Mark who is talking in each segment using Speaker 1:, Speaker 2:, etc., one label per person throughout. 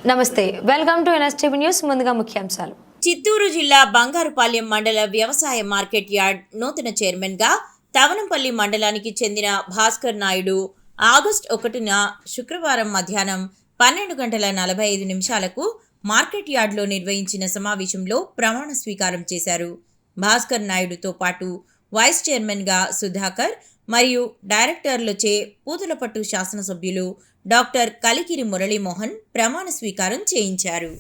Speaker 1: నమస్తే, welcome to NSTV news. ముందుగా ముఖ్యాంశాలు.
Speaker 2: చిత్తూరు జిల్లా బంగారుపాలెం మండల వ్యవసాయ మార్కెట్ యార్డ్ నూతన చైర్మన్గా తవనంపల్లి మండలానికి చెందిన భాస్కర్ నాయుడు ఆగస్టు 1న శుక్రవారం మధ్యాహ్నం 12:45 మార్కెట్ యార్డ్లో నిర్వహించిన సమావేశంలో ప్రమాణ స్వీకారం చేశారు. భాస్కర్ నాయుడుతో పాటు వైస్ చైర్మన్గా సుధాకర్ మరియు డైరెక్టర్లచే పూతలపట్టు శాసనసభ్యులు డాక్టర్ కలికిరి మురళీమోహన్ ప్రమాణ స్వీకారం చేయించారు.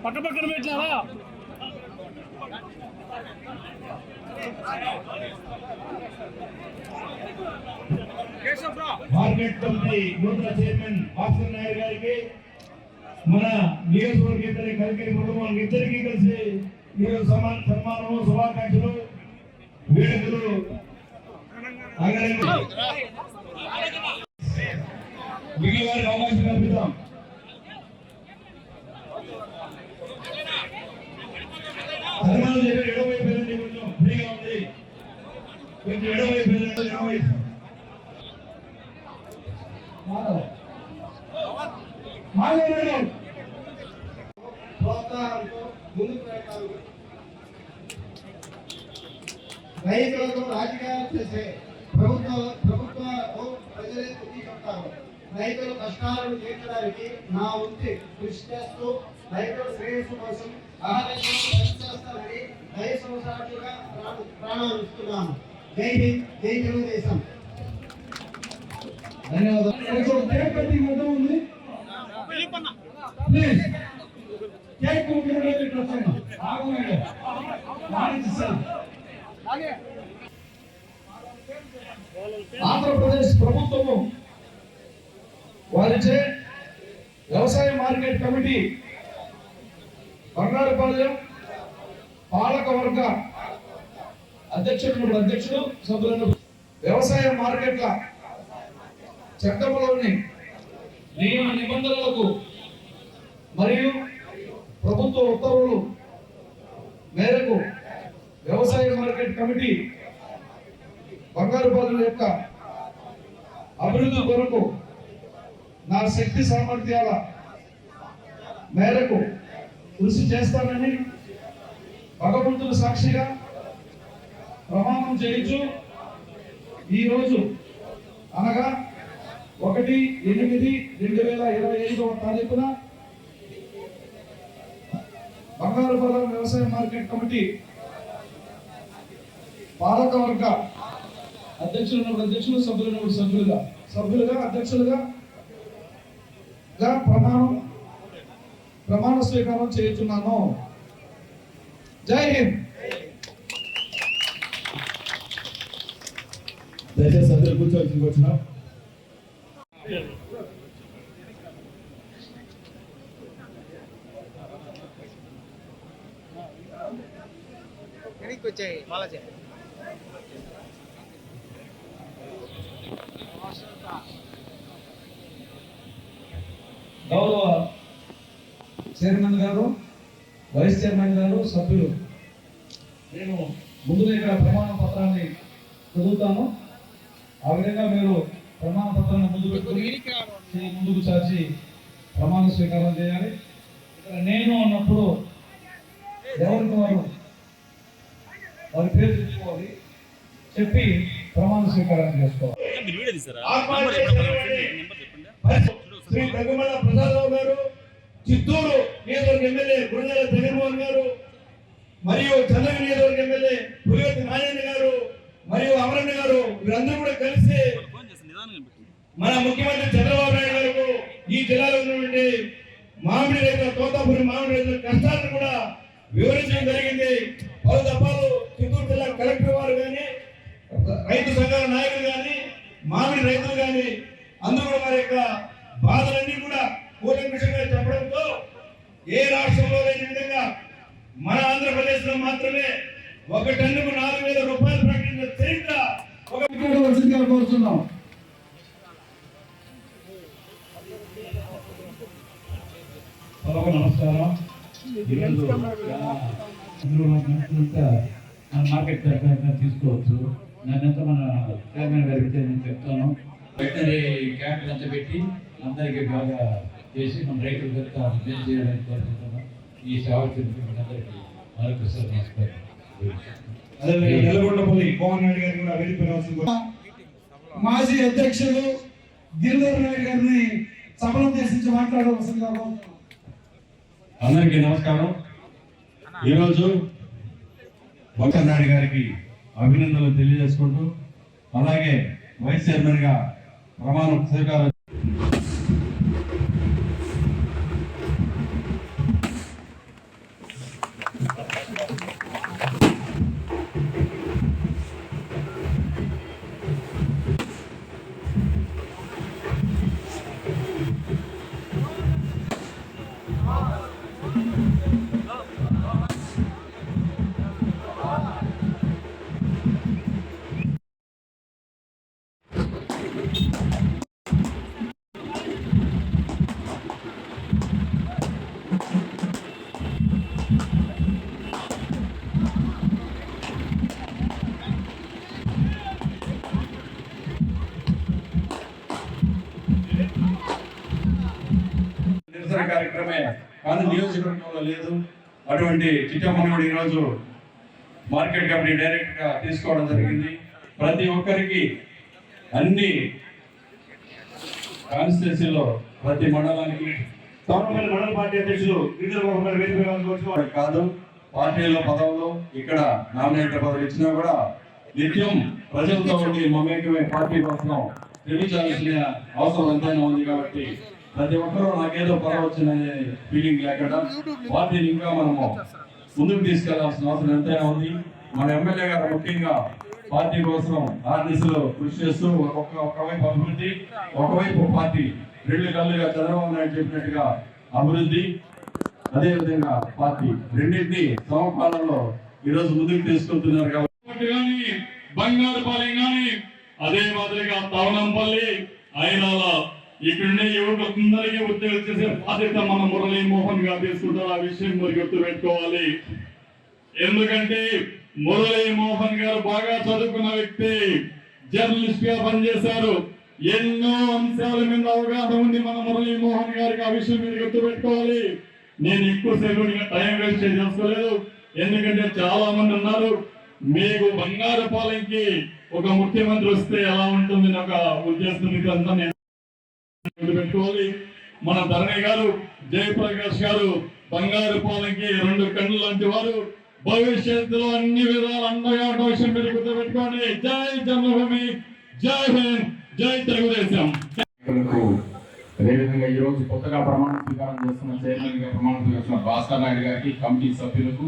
Speaker 3: పక్కన పెట్టినారా
Speaker 4: మార్కెట్ కమిటీ నూతన చైర్మన్ భాస్కర్ నాయుడు గారికి మన నియోజకవర్గ ఇద్దరి కలిగిన కుటుంబం ఇద్దరికి కలిసి ఈరోజు సన్మానము శుభాకాంక్షలు వేడుకలు మిగిలిన వారికి అవకాశం కల్పిద్దాం. సన్మానం చేయడం ఎడవైపు వెళ్ళండి, కొంచెం ఫ్రీగా ఉంది, కొంచెం ఎడవైపు వెళ్ళండి. ఎడవైపు
Speaker 5: ప్రోత్సాహంతో ముందుకు వెళ్తారు. రైతులకు రాజకీయాలు చేసే ప్రభుత్వాలకు ప్రజలే బుద్ధి చెప్తారు. రైతుల కష్టాలను తీర్చడానికి నా వంతు కృషి చేస్తూ రైతుల శ్రేయస్సు కోసం పనిచేస్తానని 5 సంవత్సరాలుగా ప్రాణాలు ఇస్తున్నాను. జై హింద్, జై తెలుగుదేశం.
Speaker 4: ధన్యవాదాలు. కేక్ కటింగ్ వద్ద ఉంది. ప్లీజ్ కేక్ ముఖ్యమంత్రి ప్రసంగం ఆగండి. ఆంధ్రప్రదేశ్ ప్రభుత్వము వారిచే వ్యవసాయ మార్కెట్ కమిటీ బంగారుపాలెం పాలకవర్గ అధ్యక్షుడు సభ్యులను వ్యవసాయ మార్కెట్ల చట్టంలోని నియమ నిబంధనలకు మరియు ప్రభుత్వ ఉత్తర్వులు మేరకు వ్యవసాయ మార్కెట్ కమిటీ బంగారుపాలెం యొక్క అభివృద్ధి కొరకు నా శక్తి సామర్థ్యాల మేరకు కృషి చేస్తానని భగవంతుని సాక్షిగా ప్రమాణం చేయించు ఈరోజు అనగా 1/8/2025 తారీఖున బంగారుపాలెం వ్యవసాయ మార్కెట్ కమిటీ పాలకవర్గ అధ్యక్షులు సభ్యులుగా అధ్యక్షులుగా ప్రమాణ స్వీకారం చేస్తున్నాను. జై హింద్. దయచేసి అందరూ కూర్చోవలసింది వచ్చినా. గౌరవ చైర్మన్ గారు, వైస్ చైర్మన్ గారు, సభ్యులు, నేను ముందుగా ఇక్కడ ప్రమాణ పత్రాన్ని చదువుతాను. ఆ విధంగా మీరు ప్రమాణ పత్రాన్ని ముందుకు చాచి ప్రమాణ స్వీకారం చేయాలి. ఇక్కడ నేను అన్నప్పుడు ఎవరికి వారి పేరు తెచ్చుకోవాలి, చెప్పి ప్రమాణ స్వీకారం చేసుకోవాలి. శ్రీ దగ్గమల ప్రసాదరావు గారు, చిత్తూరు నియోజకవర్గ ఎమ్మెల్యే గురజాల జగన్మోహన్ గారు, మరియు చంద్రగిరి నియోజకవర్గ ఎమ్మెల్యే పులివర్తి నారాయణ గారు, మరియు అమరన్న గారు, వీరందరూ కూడా కలిసి మన ముఖ్యమంత్రి చంద్రబాబు నాయుడు గారు ఈ జిల్లాలో ఉన్నటువంటి మామిడి రైతుల, తోతాపురి మామిడి రైతుల కష్టాలను కూడా వివరించడం జరిగింది. పలు దఫాలు చిత్తూరు జిల్లా కలెక్టర్ వారు కానీ, రైతు సంఘాల నాయకులు కానీ, మామిడి రైతులు కానీ అందరూ కూడా వారి యొక్క బాధలన్నీ కూడా కూలంకషంగా చెప్పడంతో ఏ రాష్ట్రంలో లేని విధంగా మన ఆంధ్రప్రదేశ్ లో మాత్రమే 1 టన్నుకు 4,000 రూపాయలు ప్రకటించిన చరిత్ర కోరుతున్నాం. నమస్కారం. ఈరోజు మార్కెట్ తీసుకోవచ్చు. నేనంతా మన చైర్మన్ గారికి నేను చెప్తాను. వెటనరీ క్యాంప్ అంతా పెట్టి అందరికీ బాగా చేసి మన రైతులు మేలు చేయడానికి కోరుకుంటున్నాం. ఈ సేవ అందరికీ మరొకసారి నమస్కారం. నెలకొండపల్లి పవన్ నాయుడు గారిని కూడా వెళ్ళిపోయిన మాజీ అధ్యక్షులు గిరిధర్ నాయుడు గారిని సభలో ఉద్దేశించి మాట్లాడవలసిందిగా కోరుతున్నాం.
Speaker 6: అందరికీ నమస్కారం. ఈరోజు భాస్కర్ నాయుడు గారికి అభినందనలు తెలియజేసుకుంటూ, అలాగే వైస్ చైర్మన్ గా ప్రమాణ స్వీకారం కార్యక్రమే కానీ నియోజకవర్గంలో లేదు. అటువంటి చిట్టమ్మని కూడా ఈరోజు మార్కెట్ కమిటీ డైరెక్ట్ గా తీసుకోవడం జరిగింది. ప్రతి ఒక్కరికి అన్ని కాన్స్టిట్యూన్సీలో ప్రతి మండలానికి
Speaker 4: తోటపల్లి మండల పార్టీ అధ్యక్షులు గిరిజన బాబు గారు వేదిక మీద కూర్చోవాలి.
Speaker 6: కాదు పార్టీలో పదవులు ఇక్కడ నామినేటర్ పదవులు ఇచ్చినా కూడా నిత్యం ప్రజలతో ఉండి మమేకమే పార్టీ కోసం తెలియచాల్సిన అవసరం ఎంతైనా ఉంది. కాబట్టి ప్రతి ఒక్కరూ నాకేదో పదవి వచ్చిందనే ఫీలింగ్ లేకుండా పార్టీని ఇంకా మనము ముందుకు తీసుకెళ్లాల్సిన అవసరం ఎంతైనా ఉంది. మన ఎమ్మెల్యే గారు ముఖ్యంగా పార్టీ కోసం ఆర్టీసీలో కృషి చేస్తూ ఒకవైపు అభివృద్ధి, ఒకవైపు పార్టీ, రెండు కళ్ళుగా చంద్రబాబు నాయుడు చెప్పినట్టుగా అభివృద్ధి, అదేవిధంగా పార్టీ రెండింటినీ సమపాలనలో ఈరోజు ముందుకు తీసుకెళ్తున్నారు. కాబట్టి
Speaker 3: బంగారుపాలెం కానీ అదే మాదిరిగా తవనంపల్లి ఐరాల ఇక్కడుండే యువకులందరికీ ఉద్యోగం చేసే బాధ్యత మన మురళీ మోహన్ గారు తీసుకుంటారు. ఆ విషయం మరి గుర్తు పెట్టుకోవాలి. ఎందుకంటే మురళీ మోహన్ గారు బాగా చదువుకున్న వ్యక్తి, జర్నలిస్ట్ గా పనిచేశారు. ఎన్నో అంశాల మీద అవగాహన ఉంది మన మురళీ మోహన్ గారికి. ఆ విషయం మీరు గుర్తు పెట్టుకోవాలి. నేను ఎక్కువసేపు టైం వేస్ట్ చేసుకోలేదు, ఎందుకంటే చాలా మంది ఉన్నారు. మీకు బంగారుపాలెంకి ఒక ముఖ్యమంత్రి వస్తే ఎలా ఉంటుంది ఒక ఉద్దేశంతో నేను పెట్టుకోవాలి. మన ధరణి గారు, జయప్రకాష్ గారు బంగారుపాలెంకి రెండు కళ్ళు లాంటి వారు. భవిష్యత్తులో అన్ని విధాలు అండగా ఉన్న విషయం మీరు గుర్తుపెట్టుకోండి. జై జన్మభూమి, జై హింద్, జై తెలుగుదేశం.
Speaker 7: అదేవిధంగా ఈ రోజు కొత్తగా ప్రమాణ స్వీకారం చేస్తున్న చైర్మన్ గా ప్రమాణ స్వీకరిస్తున్న భాస్కర్ నాయుడు గారికి, కమిటీ సభ్యులకు,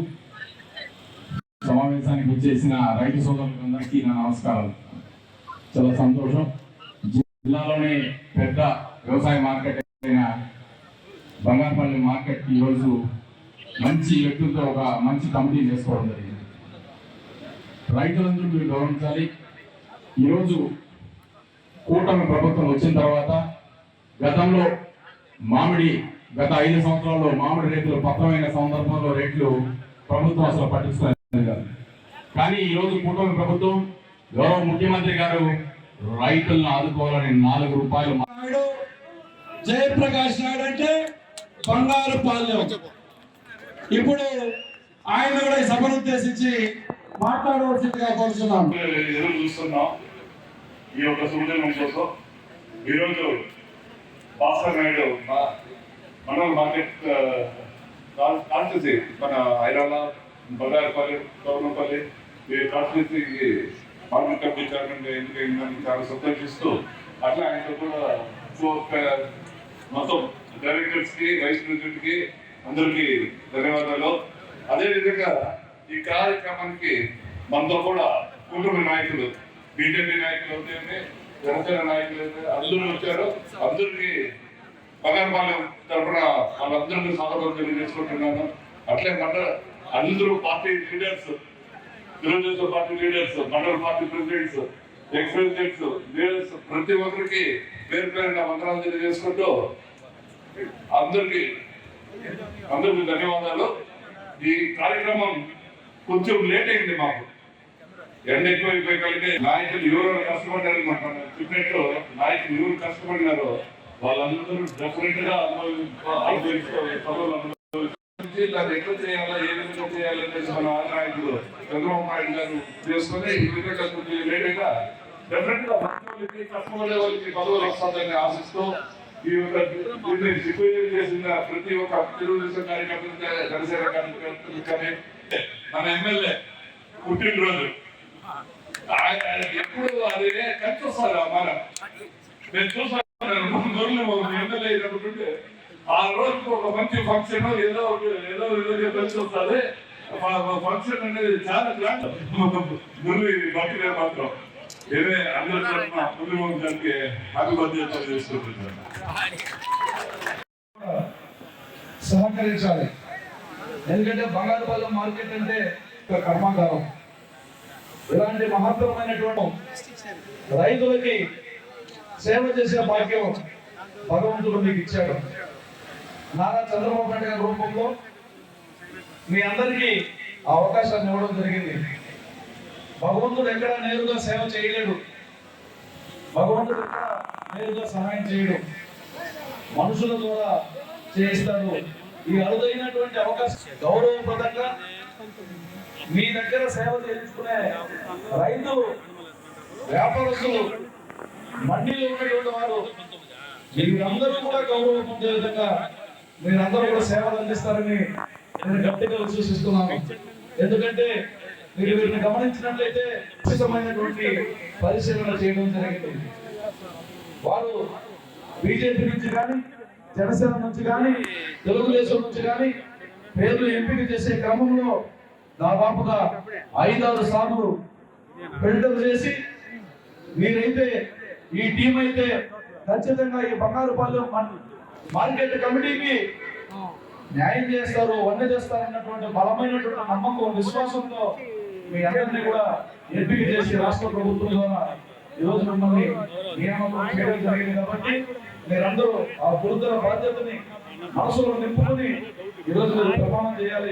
Speaker 7: సమావేశానికి వచ్చేసిన రైతు సోదరులందరికీ నా నమస్కారాలు. చాలా సంతోషం. జిల్లాలోనే పెద్ద వ్యవసాయ మార్కెట్ అయిన బంగారుపల్లి మార్కెట్ ఈరోజు మంచి వ్యక్తులతో ఒక మంచి కమిటీ చేసుకోవడం జరిగింది. రైతులందరూ మీరు గౌరవించాలి. ఈరోజు కూటమి ప్రభుత్వం వచ్చిన తర్వాత గతంలో గత 5 సంవత్సరాల్లో మామిడి రేట్లు పతనమైన సందర్భంలో రేట్లు ప్రభుత్వం అసలు పట్టించుకోలేదు. కానీ ఈరోజు కూటమి ప్రభుత్వం, గౌరవ ముఖ్యమంత్రి గారు రైతులను ఆదుకోవాలని 4 రూపాయలు.
Speaker 4: జయప్రకాష్ నాయుడు అంటే బంగారుపాలెం. ఇప్పుడు ఆయన కూడా ఈ సభను ఉద్దేశించి మాట్లాడవలసిందిగా కోరుతున్నాం.
Speaker 3: ఎదురు చూస్తున్నాం ఈ యొక్క సూచన కోసం. ఈరోజు భాస్కర్ నాయుడు మన మార్కెట్ కాన్స్టిట్యూన్సీ, మన ఐరాల, బంగారుపల్లి, తోరణపల్లి ఈ కాన్స్టిట్యూన్సీకి మార్కెట్ కమిటీ చైర్మన్ ఎన్నికైందని చాలా సంతోషిస్తూ, అట్లా ఆయనతో కూడా మొత్తం డైరెక్టర్స్ కి, వైస్ ప్రెసిడెంట్ కి అందరికీ ధన్యవాదాలు. అదేవిధంగా ఈ కార్యక్రమానికి మనతో కూడా కుటుంబ నాయకులు, బీజేపీ నాయకులు అవుతాయండి, జనసేన నాయకులు అందరూ వచ్చారు. అందరికీ బంగారుపాలెం తరఫున వాళ్ళందరికీ స్వాగతం తెలియజేసుకుంటున్నాను. అట్లే అందరూ party leaders, Telugu Desam party leaders, మండల party presidents, ex presidents, leaders ప్రతి ఒక్కరికి పేరు పేరున వందనాలు తెలియజేసుకుంటూ అందరికీ ధన్యవాదాలు. ఈ కార్యక్రమం కొంచెం లేట్ అయింది. మాకు ఎండ ఎక్కువైపోయి కలిగే నాయకులు ఎవరు కష్టపడ్డారు, చెప్పినట్టు నాయకులు ఎవరు కష్టపడినారో వాళ్ళందరూ డెఫినెట్ గా ఎట్లా చేయాలా, ఏ విధంగా చేయాలనేసి మన నాయకులు చంద్రబాబు నాయుడు గారు చేసుకుని ఈ విధంగా కొంచెం లేట్ అయినా డెఫినెట్ గా కష్టపడే వాళ్ళకి పదవులు వస్తుందని ఆశిస్తూ ఈ యొక్క రిపేర్ చేసిన ప్రతి ఒక్క తెలుగుదేశం కార్యకర్తలు, జనసేన కార్యకర్తలు కానీ మన ఎమ్మెల్యే పుట్టినరోజు ఎప్పుడు అది కలిసి వస్తారు. నేను చూసాను ఎమ్మెల్యే అయినప్పుడు ఆ రోజుకి ఒక మంచి ఫంక్షన్ ఏదో కలిసి వస్తుంది. ఫంక్షన్ అనేది చాలా గ్రాండ్. బర్త్డే మాత్రం ఏదే అందరి తరఫున పుట్టినరోజు గారికి హ్యాపీ బర్త్డే చేసుకుంటున్నాను.
Speaker 5: సహకరించాలి. ఎందుకంటే బంగారుపాలెం మార్కెట్ అంటే ఒక కర్మాగారం. ఇలాంటి మహత్తరమైనటువంటి రైతులకి సేవ చేసే భాగ్యం భగవంతుడు మీకు ఇచ్చాడు. నారా చంద్రబాబు నాయుడు గారి రూపంలో మీ అందరికీ ఆ అవకాశాన్ని ఇవ్వడం జరిగింది. భగవంతుడు ఎక్కడ నేరుగా సేవ చేయలేడు, భగవంతుడు ఎక్కడ నేరుగా సహాయం చేయడు. మనుషుల ద్వారా చేయిస్తారు. ఈ అరుదైనటువంటి అవకాశం గౌరవప్రదంగా మీ దగ్గర సేవ చేయించుకునే రైతు వ్యాపారస్తులు, మండీలో ఉన్నటువంటి వారు మీరందరూ కూడా గౌరవం పొందే విధంగా మీరందరూ కూడా సేవలు అందిస్తారని నేను గట్టిగా విశ్వసిస్తున్నాను. ఎందుకంటే మీరు వీరిని గమనించినట్లయితే ఖచ్చితమైనటువంటి పరిశీలన చేయడం జరిగింది. వారు బీజేపీ నుంచి కానీ, జనసేన నుంచి కానీ, తెలుగుదేశం నుంచి కానీ పేర్లు ఎంపిక చేసే క్రమంలో దాదాపుగా 5-6 సార్లు ఫిల్టర్ చేసి మీరైతే ఈ టీం అయితే ఖచ్చితంగా ఈ బంగారుపాలెం మార్కెట్ కమిటీకి న్యాయం చేస్తారు, వన్నె చేస్తారన్నటువంటి బలమైనటువంటి నమ్మకం, విశ్వాసంతో మీ అందరినీ కూడా ఎంపిక చేసి రాష్ట్ర ప్రభుత్వం ద్వారా ఈరోజు మిమ్మల్ని నియామకం చేయడం జరిగింది. కాబట్టి మీరందరూ ఆ గురుతర బాధ్యతని మనసులో నింపుకొని ఈరోజు మీరు ప్రమాణం చేయాలి.